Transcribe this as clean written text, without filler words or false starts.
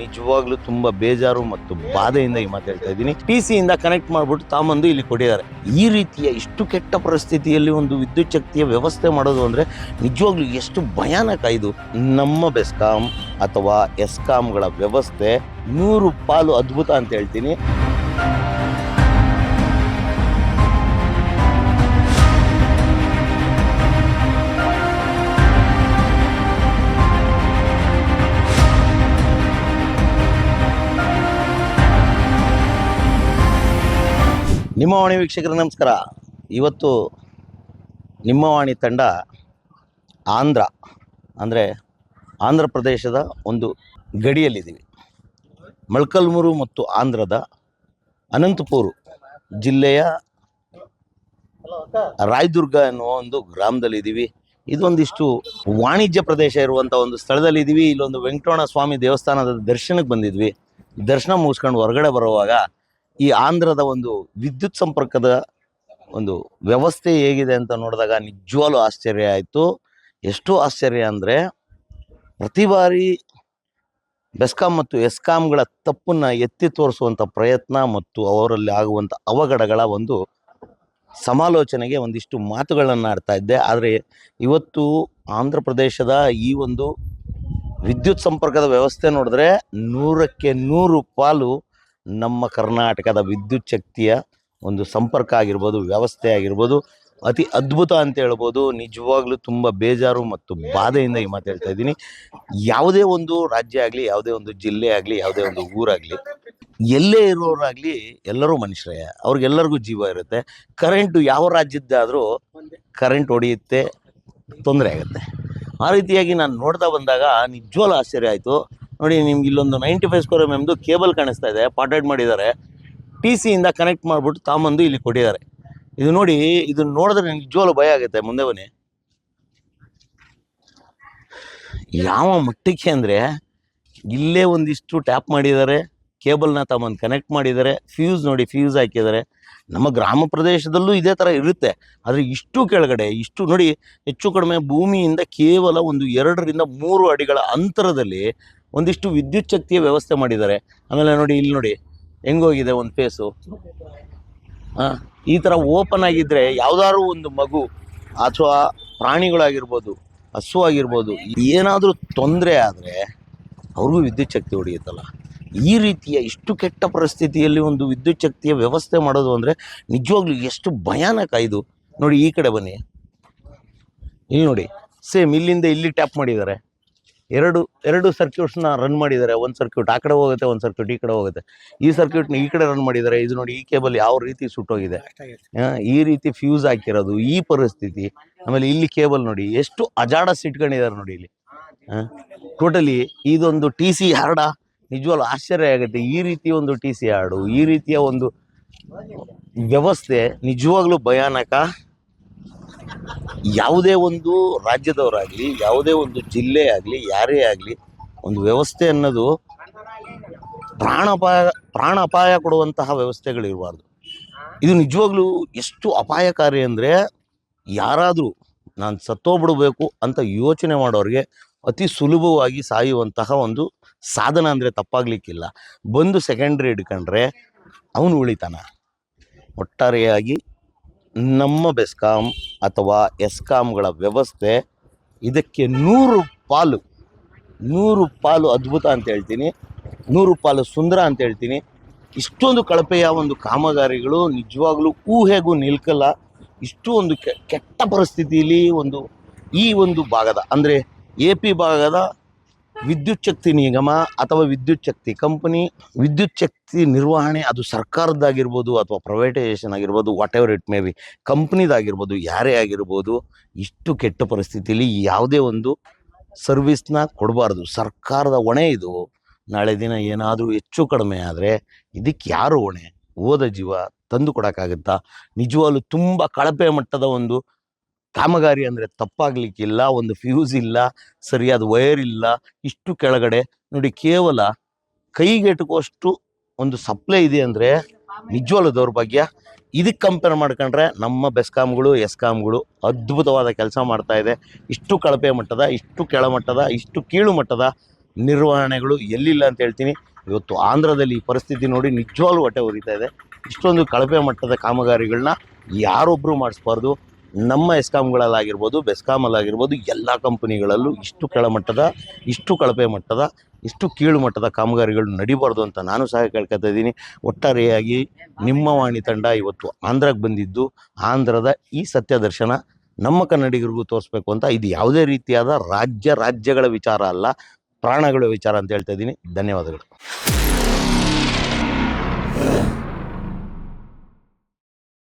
ನಿಜವಾಗ್ಲೂ ತುಂಬಾ ಬೇಜಾರು ಮತ್ತು ಬಾಧೆಯಿಂದ ಈ ಮಾತು ಹೇಳ್ತಾ ಇದ್ದೀನಿ. PC ಇಂದ ಕನೆಕ್ಟ್ ಮಾಡ್ಬಿಟ್ಟು ತಾಮಂದು ಇಲ್ಲಿ ಕೊಟ್ಟಿದ್ದಾರೆ. ಈ ರೀತಿಯ ಇಷ್ಟು ಕೆಟ್ಟ ಪರಿಸ್ಥಿತಿಯಲ್ಲಿ ಒಂದು ವಿದ್ಯುತ್ ಶಕ್ತಿಯ ವ್ಯವಸ್ಥೆ ಮಾಡೋದು ಅಂದ್ರೆ ನಿಜವಾಗ್ಲೂ ಎಷ್ಟು ಭಯಾನಕ ಇದು. ನಮ್ಮ ಬೆಸ್ಕಾಂ ಅಥವಾ ಎಸ್ಕಾಂಗಳ ವ್ಯವಸ್ಥೆ 100 ಪಾಲು ಅದ್ಭುತ ಅಂತ ಹೇಳ್ತೀನಿ. ನಿಮ್ಮ ವಾಣಿ ವೀಕ್ಷಕರ ನಮಸ್ಕಾರ. ಇವತ್ತು ನಿಮ್ಮ ವಾಣಿ ತಂಡ ಆಂಧ್ರ ಪ್ರದೇಶದ ಒಂದು ಗಡಿಯಲ್ಲಿದ್ದೀವಿ. ಮೊಳಕಾಲ್ಮೂರು ಮತ್ತು ಆಂಧ್ರದ ಅನಂತಪುರ ಜಿಲ್ಲೆಯ ರಾಯದುರ್ಗ ಎನ್ನುವ ಒಂದು ಗ್ರಾಮದಲ್ಲಿದ್ದೀವಿ. ಇದೊಂದಿಷ್ಟು ವಾಣಿಜ್ಯ ಪ್ರದೇಶ ಇರುವಂಥ ಒಂದು ಸ್ಥಳದಲ್ಲಿದ್ದೀವಿ. ಇಲ್ಲೊಂದು ವೆಂಕಟರಮಣ ಸ್ವಾಮಿ ದೇವಸ್ಥಾನದ ದರ್ಶನಕ್ಕೆ ಬಂದಿದ್ವಿ. ದರ್ಶನ ಮುಗಿಸ್ಕೊಂಡು ಹೊರಗಡೆ ಬರುವಾಗ ಈ ಆಂಧ್ರದ ಒಂದು ವಿದ್ಯುತ್ ಸಂಪರ್ಕದ ಒಂದು ವ್ಯವಸ್ಥೆ ಹೇಗಿದೆ ಅಂತ ನೋಡಿದಾಗ ನಿಜವಾಗ್ಲೂ ಆಶ್ಚರ್ಯ ಆಯಿತು. ಎಷ್ಟು ಆಶ್ಚರ್ಯ ಅಂದರೆ ಪ್ರತಿ ಬಾರಿ ಬೆಸ್ಕಾಂ ಮತ್ತು ಎಸ್ಕಾಂಗಳ ತಪ್ಪನ್ನು ಎತ್ತಿ ತೋರಿಸುವಂಥ ಪ್ರಯತ್ನ ಮತ್ತು ಅವರಲ್ಲಿ ಆಗುವಂಥ ಅವಘಡಗಳ ಒಂದು ಸಮಾಲೋಚನೆಗೆ ಒಂದಿಷ್ಟು ಮಾತುಗಳನ್ನು ಆಡ್ತಾ ಇದ್ದೆ. ಆದರೆ ಇವತ್ತು ಆಂಧ್ರ ಪ್ರದೇಶದ ಈ ಒಂದು ವಿದ್ಯುತ್ ಸಂಪರ್ಕದ ವ್ಯವಸ್ಥೆ ನೋಡಿದ್ರೆ 100ಕ್ಕೆ 100 ಪಾಲು ನಮ್ಮ ಕರ್ನಾಟಕದ ವಿದ್ಯುತ್ ಶಕ್ತಿಯ ಒಂದು ಸಂಪರ್ಕ ಆಗಿರ್ಬೋದು, ವ್ಯವಸ್ಥೆ ಆಗಿರ್ಬೋದು, ಅತಿ ಅದ್ಭುತ ಅಂತ ಹೇಳ್ಬೋದು. ನಿಜವಾಗ್ಲೂ ತುಂಬ ಬೇಜಾರು ಮತ್ತು ಬಾಧೆಯಿಂದ ಈ ಮಾತು ಹೇಳ್ತಾ ಇದ್ದೀನಿ. ಯಾವುದೇ ಒಂದು ರಾಜ್ಯ ಆಗಲಿ, ಯಾವುದೇ ಒಂದು ಜಿಲ್ಲೆ ಆಗಲಿ, ಯಾವುದೇ ಒಂದು ಊರಾಗಲಿ, ಎಲ್ಲೇ ಇರೋರಾಗಲಿ ಎಲ್ಲರೂ ಮನುಷ್ಯರೇ, ಅವ್ರಿಗೆಲ್ಲರಿಗೂ ಜೀವ ಇರುತ್ತೆ. ಕರೆಂಟು ಯಾವ ರಾಜ್ಯದ್ದಾದರೂ ಕರೆಂಟ್ ಹೊಡೆಯುತ್ತೆ, ತೊಂದರೆ ಆಗುತ್ತೆ. ಆ ರೀತಿಯಾಗಿ ನಾನು ನೋಡ್ತಾ ಬಂದಾಗ ನಿಜವಾಗ್ಲೂ ಆಶ್ಚರ್ಯ ಆಯಿತು. ನೋಡಿ, ನಿಮ್ಗೆ ಇಲ್ಲೊಂದು 95 ಸ್ಕ್ವೇರ್ mm ಕೇಬಲ್ ಕಾಣಿಸ್ತಾ ಇದೆ, ಪಾಟೆಡ್ ಮಾಡಿದ್ದಾರೆ. PC ಇಂದ ಕನೆಕ್ಟ್ ಮಾಡಿಬಿಟ್ಟು ತಾಮಂದು ಇಲ್ಲಿ ಕೊಟ್ಟಿದ್ದಾರೆ. ಇದು ನೋಡಿ, ಇದನ್ನ ನೋಡಿದ್ರೆ ನಿಜವಾಗ್ಲೂ ಭಯ ಆಗುತ್ತೆ. ಮುಂದೆ ಬನ್ನಿ. ಯಾವ ಮಟ್ಟಕ್ಕೆ ಅಂದರೆ ಇಲ್ಲೇ ಒಂದಿಷ್ಟು ಟ್ಯಾಪ್ ಮಾಡಿದ್ದಾರೆ, ಕೇಬಲ್ನ ತಾಮಂದು ಕನೆಕ್ಟ್ ಮಾಡಿದ್ದಾರೆ, ಫ್ಯೂಸ್ ನೋಡಿ, ಫ್ಯೂಸ್ ಹಾಕಿದ್ದಾರೆ. ನಮ್ಮ ಗ್ರಾಮ ಪ್ರದೇಶದಲ್ಲೂ ಇದೇ ಥರ ಇರುತ್ತೆ. ಆದರೆ ಇಷ್ಟು ಕೆಳಗಡೆ, ಇಷ್ಟು ನೋಡಿ, ಹೆಚ್ಚು ಕಡಿಮೆ ಭೂಮಿಯಿಂದ ಕೇವಲ ಒಂದು 2 ರಿಂದ 3 ಅಡಿಗಳ ಅಂತರದಲ್ಲಿ ಒಂದಿಷ್ಟು ವಿದ್ಯುತ್ ಶಕ್ತಿಯ ವ್ಯವಸ್ಥೆ ಮಾಡಿದ್ದಾರೆ. ಆಮೇಲೆ ನೋಡಿ, ಇಲ್ಲಿ ನೋಡಿ ಹೆಂಗೋಗಿದೆ ಒಂದು ಫೇಸು. ಈ ಥರ ಓಪನ್ ಆಗಿದ್ದರೆ ಯಾವುದಾದ್ರು ಒಂದು ಮಗು ಅಥವಾ ಪ್ರಾಣಿಗಳಾಗಿರ್ಬೋದು, ಹಸು ಆಗಿರ್ಬೋದು, ಏನಾದರೂ ತೊಂದರೆ ಆದರೆ ಅವ್ರಿಗೂ ವಿದ್ಯುತ್ ಶಕ್ತಿ ಹೊಡೆಯುತ್ತಲ್ಲ. ಈ ರೀತಿಯ ಇಷ್ಟು ಕೆಟ್ಟ ಪರಿಸ್ಥಿತಿಯಲ್ಲಿ ಒಂದು ವಿದ್ಯುತ್ ಶಕ್ತಿಯ ವ್ಯವಸ್ಥೆ ಮಾಡೋದು ಅಂದರೆ ನಿಜವಾಗ್ಲೂ ಎಷ್ಟು ಭಯಾನಕ ಇದು. ನೋಡಿ, ಈ ಕಡೆ ಬನ್ನಿ. ಇಲ್ಲಿ ನೋಡಿ, ಸೇಮ್ ಇಲ್ಲಿಂದ ಇಲ್ಲಿ ಟ್ಯಾಪ್ ಮಾಡಿದ್ದಾರೆ. ಎರಡು ಸರ್ಕ್ಯೂಟ್ಸ್ನ ರನ್ ಮಾಡಿದ್ದಾರೆ. ಒಂದು ಸರ್ಕ್ಯೂಟ್ ಆ ಕಡೆ ಹೋಗುತ್ತೆ, ಒಂದು ಸರ್ಕ್ಯೂಟ್ ಈ ಕಡೆ ಹೋಗುತ್ತೆ. ಈ ಸರ್ಕ್ಯೂಟ್ನ ಈ ಕಡೆ ರನ್ ಮಾಡಿದ್ದಾರೆ. ಇದು ನೋಡಿ, ಈ ಕೇಬಲ್ ಯಾವ ರೀತಿ ಸುಟ್ಟೋಗಿದೆ, ಈ ರೀತಿ ಫ್ಯೂಸ್ ಹಾಕಿರೋದು, ಈ ಪರಿಸ್ಥಿತಿ. ಆಮೇಲೆ ಇಲ್ಲಿ ಕೇಬಲ್ ನೋಡಿ ಎಷ್ಟು ಅಜಾಡಸ್ ಇಟ್ಕೊಂಡಿದ್ದಾರೆ ನೋಡಿ ಇಲ್ಲಿ. ಟೋಟಲಿ ಇದೊಂದು TC ಹಾರ್ಡ. ನಿಜವಾಗ್ಲೂ ಆಶ್ಚರ್ಯ ಆಗುತ್ತೆ. ಈ ರೀತಿ ಒಂದು TC ಹಾರ್ಡು, ಈ ರೀತಿಯ ಒಂದು ವ್ಯವಸ್ಥೆ ನಿಜವಾಗ್ಲೂ ಭಯಾನಕ. ಯಾವುದೇ ಒಂದು ರಾಜ್ಯದವರಾಗಲಿ, ಯಾವುದೇ ಒಂದು ಜಿಲ್ಲೆ ಆಗಲಿ, ಯಾರೇ ಆಗಲಿ, ಒಂದು ವ್ಯವಸ್ಥೆ ಅನ್ನೋದು ಪ್ರಾಣ ಅಪಾಯ ಕೊಡುವಂತಹ ವ್ಯವಸ್ಥೆಗಳಿರಬಾರ್ದು. ಇದು ನಿಜವಾಗ್ಲೂ ಎಷ್ಟು ಅಪಾಯಕಾರಿ ಅಂದರೆ, ಯಾರಾದರೂ ನಾನು ಸತ್ತೋಗ್ಬಿಡಬೇಕು ಅಂತ ಯೋಚನೆ ಮಾಡೋರಿಗೆ ಅತಿ ಸುಲಭವಾಗಿ ಸಾಯುವಂತಹ ಒಂದು ಸಾಧನ ಅಂದರೆ ತಪ್ಪಾಗಲಿಕ್ಕಿಲ್ಲ. ಬಂದು ಸೆಕೆಂಡ್ರಿ ಹಿಡ್ಕೊಂಡ್ರೆ ಅವನು ಉಳಿತಾನ. ಒಟ್ಟಾರೆಯಾಗಿ ನಮ್ಮ ಬೆಸ್ಕಾಂ ಅಥವಾ ಎಸ್ಕಾಂಗಳ ವ್ಯವಸ್ಥೆ ಇದಕ್ಕೆ 100 ಪಾಲು ಅದ್ಭುತ ಅಂತ ಹೇಳ್ತೀನಿ, 100 ಪಾಲು ಸುಂದರ ಅಂತ ಹೇಳ್ತೀನಿ. ಇಷ್ಟೊಂದು ಕಳಪೆಯ ಒಂದು ಕಾಮಗಾರಿಗಳು ನಿಜವಾಗ್ಲೂ ಊಹೆಗೂ ನಿಲ್ಕಲ್ಲ. ಇಷ್ಟು ಒಂದು ಕೆಟ್ಟ ಪರಿಸ್ಥಿತಿಯಲ್ಲಿ ಈ ಒಂದು ಭಾಗದ ಅಂದರೆ AP ಭಾಗದ ವಿದ್ಯುತ್ ಶಕ್ತಿ ನಿಗಮ ಅಥವಾ ವಿದ್ಯುತ್ ಶಕ್ತಿ ಕಂಪನಿ, ವಿದ್ಯುತ್ ಶಕ್ತಿ ನಿರ್ವಹಣೆ, ಅದು ಸರ್ಕಾರದ್ದಾಗಿರ್ಬೋದು ಅಥವಾ ಪ್ರೈವೇಟೈಸೇಷನ್ ಆಗಿರ್ಬೋದು, whatever it may be, ಕಂಪ್ನಿದಾಗಿರ್ಬೋದು, ಯಾರೇ ಆಗಿರ್ಬೋದು, ಇಷ್ಟು ಕೆಟ್ಟ ಪರಿಸ್ಥಿತಿಯಲ್ಲಿ ಯಾವುದೇ ಒಂದು ಸರ್ವಿಸ್ನ ಕೊಡಬಾರ್ದು. ಸರ್ಕಾರದ ಹೊಣೆ ಇದು. ನಾಳೆ ದಿನ ಏನಾದರೂ ಹೆಚ್ಚು ಕಡಿಮೆ ಆದರೆ ಇದಕ್ಕೆ ಯಾರು ಹೊಣೆ? ಹೋದ ಜೀವ ತಂದು ಕೊಡೋಕ್ಕಾಗುತ್ತಾ? ನಿಜವಾಗ್ಲೂ ತುಂಬ ಕಳಪೆ ಮಟ್ಟದ ಒಂದು ಕಾಮಗಾರಿ ಅಂದರೆ ತಪ್ಪಾಗಲಿಕ್ಕಿಲ್ಲ. ಒಂದು ಫ್ಯೂಸ್ ಇಲ್ಲ, ಸರಿಯಾದ ವೈರ್ ಇಲ್ಲ. ಇಷ್ಟು ಕೆಳಗಡೆ ನೋಡಿ, ಕೇವಲ ಕೈಗೆಟುಕುವಷ್ಟು ಒಂದು ಸಪ್ಲೈ ಇದೆ ಅಂದರೆ ನಿಜವಾಗ್ಲೂ ದೌರ್ಭಾಗ್ಯ. ಇದಕ್ಕೆ ಕಂಪೇರ್ ಮಾಡ್ಕೊಂಡ್ರೆ ನಮ್ಮ ಬೆಸ್ಕಾಂಗಳು, ಎಸ್ಕಾಂಗಳು ಅದ್ಭುತವಾದ ಕೆಲಸ ಮಾಡ್ತಾ ಇದೆ. ಇಷ್ಟು ಕಳಪೆ ಮಟ್ಟದ, ಇಷ್ಟು ಕೆಳಮಟ್ಟದ, ಇಷ್ಟು ಕೀಳು ಮಟ್ಟದ ನಿರ್ವಹಣೆಗಳು ಎಲ್ಲಿಲ್ಲ ಅಂತ ಹೇಳ್ತೀನಿ. ಇವತ್ತು ಆಂಧ್ರದಲ್ಲಿ ಈ ಪರಿಸ್ಥಿತಿ ನೋಡಿ ನಿಜವಾಗ್ಲೂ ಹೊಟ್ಟೆ ಉರಿತಾ ಇದೆ. ಇಷ್ಟೊಂದು ಕಳಪೆ ಮಟ್ಟದ ಕಾಮಗಾರಿಗಳನ್ನ ಯಾರೊಬ್ಬರು ಮಾಡಿಸ್ಬಾರ್ದು. ನಮ್ಮ ಎಸ್ಕಾಮ್ಗಳಲ್ಲಾಗಿರ್ಬೋದು, ಬೆಸ್ಕಾಮಲ್ಲಾಗಿರ್ಬೋದು, ಎಲ್ಲ ಕಂಪನಿಗಳಲ್ಲೂ ಇಷ್ಟು ಕೆಳಮಟ್ಟದ, ಇಷ್ಟು ಕಳಪೆ ಮಟ್ಟದ, ಇಷ್ಟು ಕೀಳು ಮಟ್ಟದ ಕಾಮಗಾರಿಗಳು ನಡಿಬಾರ್ದು ಅಂತ ನಾನು ಸಹ ಕೇಳ್ಕೊತಾ ಇದ್ದೀನಿ. ಒಟ್ಟಾರೆಯಾಗಿ ನಿಮ್ಮ ವಾಣಿ ತಂಡ ಇವತ್ತು ಆಂಧ್ರಕ್ಕೆ ಬಂದಿದ್ದು ಆಂಧ್ರದ ಈ ಸತ್ಯ ದರ್ಶನ ನಮ್ಮ ಕನ್ನಡಿಗರಿಗೂ ತೋರಿಸ್ಬೇಕು ಅಂತ. ಇದು ಯಾವುದೇ ರೀತಿಯಾದ ರಾಜ್ಯಗಳ ವಿಚಾರ ಅಲ್ಲ, ಪ್ರಾಣಗಳ ವಿಚಾರ ಅಂತ ಹೇಳ್ತಾ ಇದ್ದೀನಿ. ಧನ್ಯವಾದಗಳು.